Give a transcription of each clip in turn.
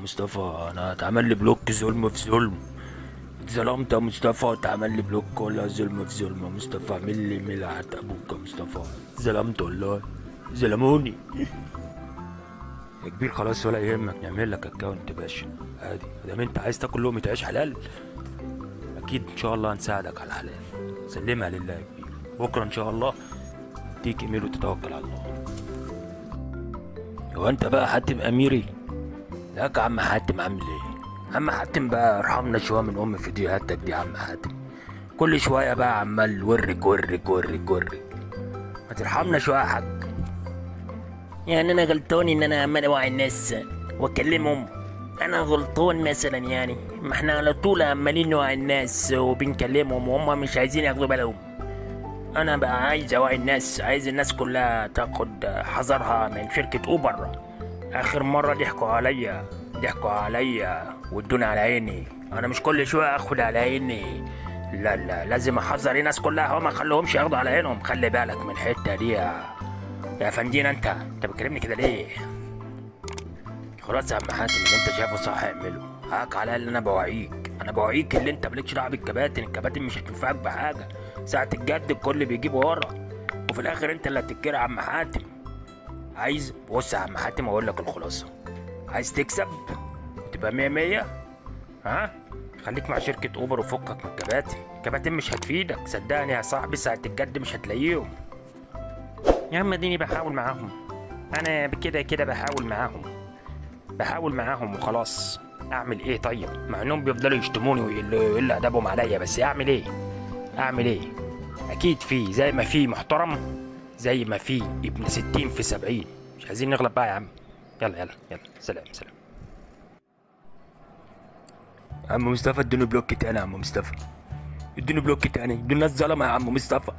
مصطفى انا اتعمل لي بلوك ظلم في ظلم. اتظلمت يا مصطفى واتعمل لي بلوك، ولا ظلم في ظلم يا مصطفى؟ اعمل لي ملعت ابوك يا مصطفى. ظلمت والله، ظلموني. يا كبير خلاص ولا يهمك، نعمل لك اكونت باشا عادي. مادام انت عايز تاكل لقمة عيش حلال اكيد ان شاء الله هنساعدك على الحلال. سلمها لله يا كبير، بكره ان شاء الله اديك ايميل وتتوكل على الله. هو انت بقى حاتم اميري؟ لا يا عم حاتم، عامل ايه؟ عم حاتم بقى ارحمنا شويه من فيديوهاتك دي يا عم حاتم. كل شويه بقى عمال ورك ورك ورك ورك، ما ترحمنا شويه يا حاج. يعني انا غلطان ان انا عمال اوعي الناس واكلمهم؟ انا غلطان مثلا؟ يعني ما احنا على طول عمالين نوعي الناس وبنكلمهم وهم مش عايزين ياخدوا بالهم. انا بقى عايز اوعي الناس، عايز الناس كلها تاخد حذرها من شركة اوبر. اخر مرة ضحكوا عليا وادوني على عيني. انا مش كل شوية اخد على عيني، لا لا، لازم احذر الناس كلها وما اخليهمش ياخدوا على عينهم. خلي بالك من الحتة دي يا فندين. انت بتكلمني كده ليه؟ خلاص يا عم حاتم، اللي انت شايفه صح اعمله. حقك على اللي انا بوعيك اللي انت مالكش دعوه الكباتن مش هتنفعك بحاجه. ساعه الجد الكل بيجيب ورا، وفي الاخر انت اللي هتتكرع يا عم حاتم. عايز بص يا عم حاتم اقول لك الخلاصه، عايز تكسب وتبقى مية مية، ها؟ خليك مع شركه اوبر وفكك من الكباتن مش هتفيدك صدقني يا صاحبي. ساعه الجد مش هتلاقيهم. يا عم اديني بحاول معاهم، انا كده بحاول معاهم وخلاص. اعمل ايه طيب؟ مع انهم بيفضلوا يشتموني ويقلوا ادبهم عليا، بس اعمل ايه؟ اكيد في زي ما في محترم، زي ما في ابن 60 في 70. مش عايزين نغلب بقى يا عم. يلا سلام. عم مصطفى ادوني بلوك تاني يا عم مصطفى، ادوني بلوك تاني. دول ناس ظلمه يا عم مصطفى،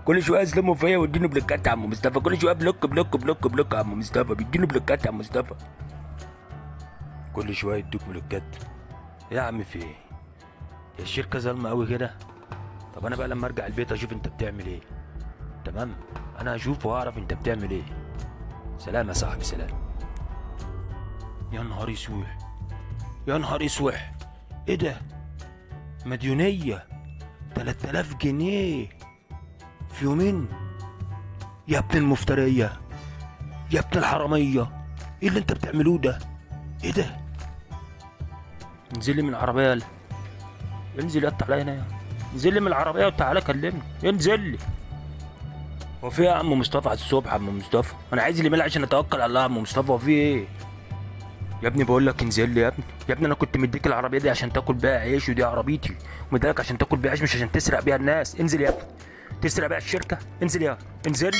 كل شويه يظلموا فيا ويدوني بلوكات يا عم مصطفى. كل شويه بلوك يا عم مصطفى، بيدوني بلوكات يا عم مصطفى. كل شويه يدوك بلوكات يا عم. في ايه؟ يا الشركه ظالمه قوي كده؟ طب انا بقى لما ارجع البيت اشوف انت بتعمل ايه. تمام، انا هشوف واعرف انت بتعمل ايه. سلام يا صاحبي، سلام. يا نهار اسوح، ايه ده؟ مديونيه 3000 جنيه في يومين؟ يا ابن المفتريه، يا ابن الحراميه، ايه اللي انت بتعملوه ده؟ ايه ده؟ انزل لي من العربيه يلا، انزل يا عليا هنا، انزل لي من العربيه وتعالى كلمني، انزل لي. هو في ايه يا عم مصطفى على الصبح يا عم مصطفى؟ انا عايز الايميل عشان اتوكل على الله يا عم مصطفى. هو في ايه يا ابني؟ بقول لك انزل لي يا ابني. انا كنت مديك العربيه دي عشان تاكل بيها عيش، ودي عربيتي، ومديلك عشان تاكل بيها عيش مش عشان تسرق بيها الناس. انزل يا ابني، تسرق بيها الشركه؟ انزل انزل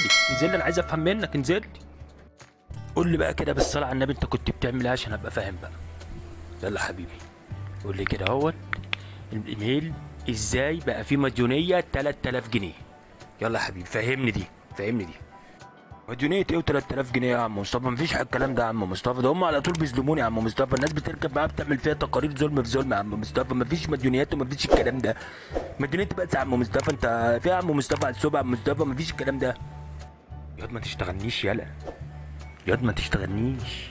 لي، انا عايز افهم منك. انزل لي قول لي بقى كده بالصلاه على النبي، انت كنت بتعمل ايه عشان ابقى فاهم بقى. يلا حبيبي قول لي كده اهوت الايميل ازاي بقى فيه مديونيه 3000 جنيه. يلا يا حبيبي فهمني دي. مديونيه ايه و3000 جنيه يا عم مصطفى؟ مفيش حاجه الكلام ده يا عم مصطفى، ده هم على طول بيظلموني يا عم مصطفى. الناس بتركب معايا بتعمل فيها تقارير ظلم في ظلم يا عم مصطفى. مفيش مديونيات ومفيش الكلام ده. مديونيتي بس يا عم مصطفى، انت في يا عم مصطفى على الصبح يا عم مصطفى؟ مفيش الكلام ده. ياض ما تشتغلنيش يلا، ياض ما تشتغلنيش.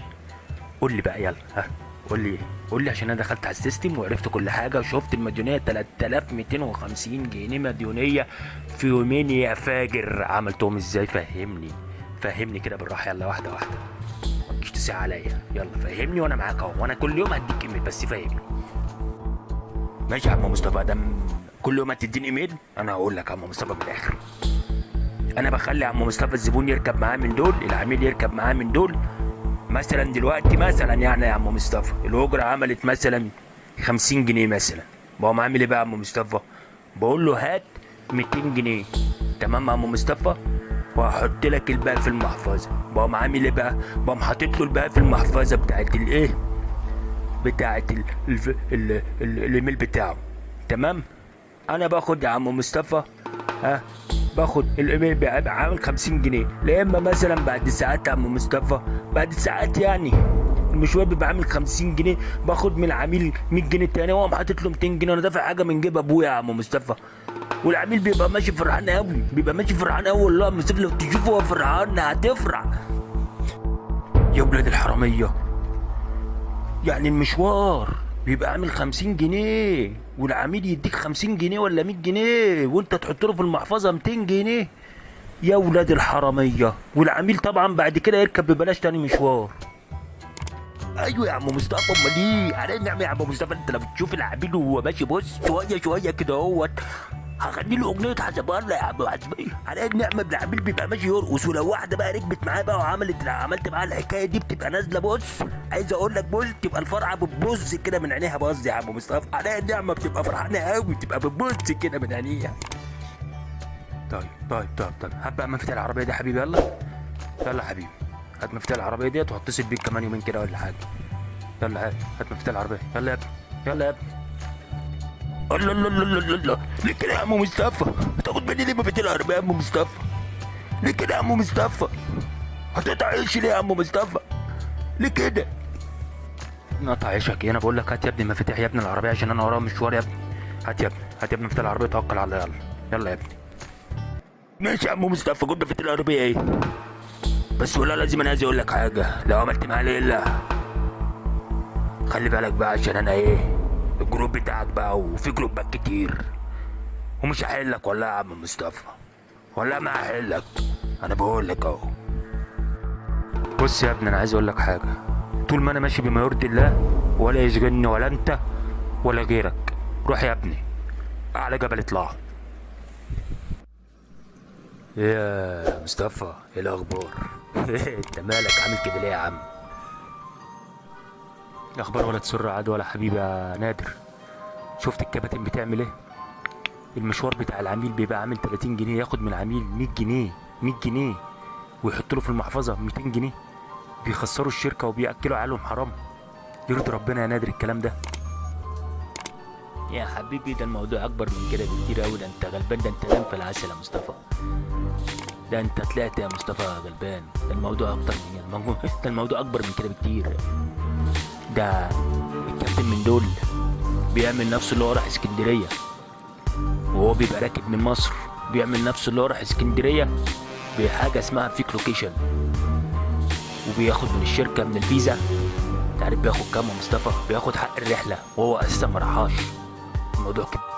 قول لي بقى يلا، ها قول لي عشان انا دخلت على السيستم وعرفت كل حاجه وشفت المديونيه 3250 جنيه مديونيه في يومين يا فاجر. عملتهم ازاي؟ فهمني كده بالراحه، يلا واحده مش تسيع عليا. يلا فهمني وانا معاك اهو، وانا كل يوم هديك ايميل بس فهمني. ماشي يا عم مصطفى، دام كل يوم هتديني ايميل انا هقول لك يا عم مصطفى من الاخر. انا بخلي يا عم مصطفى الزبون يركب معاه من دول، العميل يركب معاه من دول. مثلا دلوقتي يعني يا عم مصطفى الاجره عملت مثلا 50 جنيه مثلا، بقوم عامل ايه بقى يا عم مصطفى؟ بقول له هات 200 جنيه تمام يا عم مصطفى، وهحط لك الباقي في المحفظه. بقوم عامل ايه بقى؟ بقوم حاطط له الباقي في المحفظه بتاعت الايه، بتاعت الايميل بتاعه. تمام، انا باخد يا عم مصطفى، باخد الايميل بيبقى عامل 50 جنيه. لا اما مثلا بعد ساعات يا عم مصطفى، بعد ساعات يعني المشوار بيبقى عامل 50 جنيه، باخد من العميل 100 جنيه تاني واقوم حاطط له 200 جنيه وانا دافع حاجه من جيب ابويا يا عم مصطفى. والعميل بيبقى ماشي فرحان قوي، والله يا مصطفى لو تشوفه هو فرحان هتفرح. يا ولاد الحراميه، يعني المشوار بيبقى عامل 50 جنيه، والعميل يديك 50 جنيه ولا 100 جنيه، وانت تحط له في المحفظة 200 جنيه؟ يا ولاد الحرامية. والعميل طبعا بعد كده يركب ببلاش تاني مشوار. ايوه يا عم مصطفى، امال ايه؟ على النعمة يا عم مصطفى، انت لو تشوف العميل وهو ماشي بص شوية شوية كده اهوت، هغني له اغنيه حسب الله يا عم حسبي. على النعمه العميل بيبقى ماشي يرقص، ولو واحده بقى ركبت معاه بقى عملت معاه الحكايه دي، بتبقى نازله بص، عايز اقول لك بص، تبقى الفرعه بتبص كده من عينيها. بص يا عم مصطفى، على النعمه بتبقى فرحانه قوي، تبقى بتبص كده من عينيها. طيب هات بقى مفتاح العربيه دي يا حبيبي، يلا يلا حبيبي، هات مفتاح العربيه ديت وهتصل بيك كمان يومين كده ولا حاجه. يلا هات مفتاح العربيه، يلا يا ابني، يلا يا ابني. الله الله الله الله الله، ليه كده يا عم مصطفى؟ بتاخد مني ليه مفاتيح العربية يا عم مصطفى؟ ليه كده يا عم مصطفى؟ هتقطع عيشي ليه يا عم مصطفى؟ ليه كده؟ نقطع عيشك ايه؟ انا بقول لك هات يا ابني مفاتيح يا ابني العربية عشان انا ورايا مشوار يا ابني. هات يا ابني، هات يا ابني مفتاح العربية، توكل على الله، يلا يلا يا ابني. ماشي يا عم مصطفى، خد مفاتيح العربية ايه؟ بس والله لازم انا عايز اقول لك حاجة، لو عملت معايا ليلة خلي بالك بقى، عشان انا ايه؟ الجروب بتاعك بقى، وفي جروبات كتير، ومش هحلك والله يا عم مصطفى، والله ما هحلك، انا بقول لك اهو. بص يا ابني، انا عايز اقول لك حاجه، طول ما انا ماشي بما يرضي الله ولا يشغلني ولا انت ولا غيرك، روح يا ابني اعلى جبل اطلع. يا مصطفى ايه الاخبار؟ انت مالك عامل كده ليه يا عم؟ اخبار ولا تسر عاد ولا حبيبي يا نادر. شفت الكباتن بتعمل ايه؟ المشوار بتاع العميل بيبقى عامل 30 جنيه، ياخد من العميل 100 جنيه، 100 جنيه، ويحط له في المحفظه 200 جنيه. بيخسروا الشركه وبياكلوا عيالهم حرام. يرضي ربنا يا نادر الكلام ده؟ يا حبيبي ده الموضوع اكبر من كده بكتير قوي، ده انت غلبان، ده انت نام في العسل يا مصطفى، ده انت طلعت يا مصطفى غلبان، ده الموضوع اكتر من ده الموضوع اكبر من كده بكتير. ده الكابتن من دول بيعمل نفسه اللي هو راح اسكندريه، وهو بيبقى راكب من مصر، بيعمل نفسه اللي هو راح اسكندريه بحاجه اسمها فيك لوكيشن، وبياخد من الشركه من الفيزا. تعرف بياخد كام يا مصطفى؟ بياخد حق الرحله وهو اساسا ما راحهاش. الموضوع كده.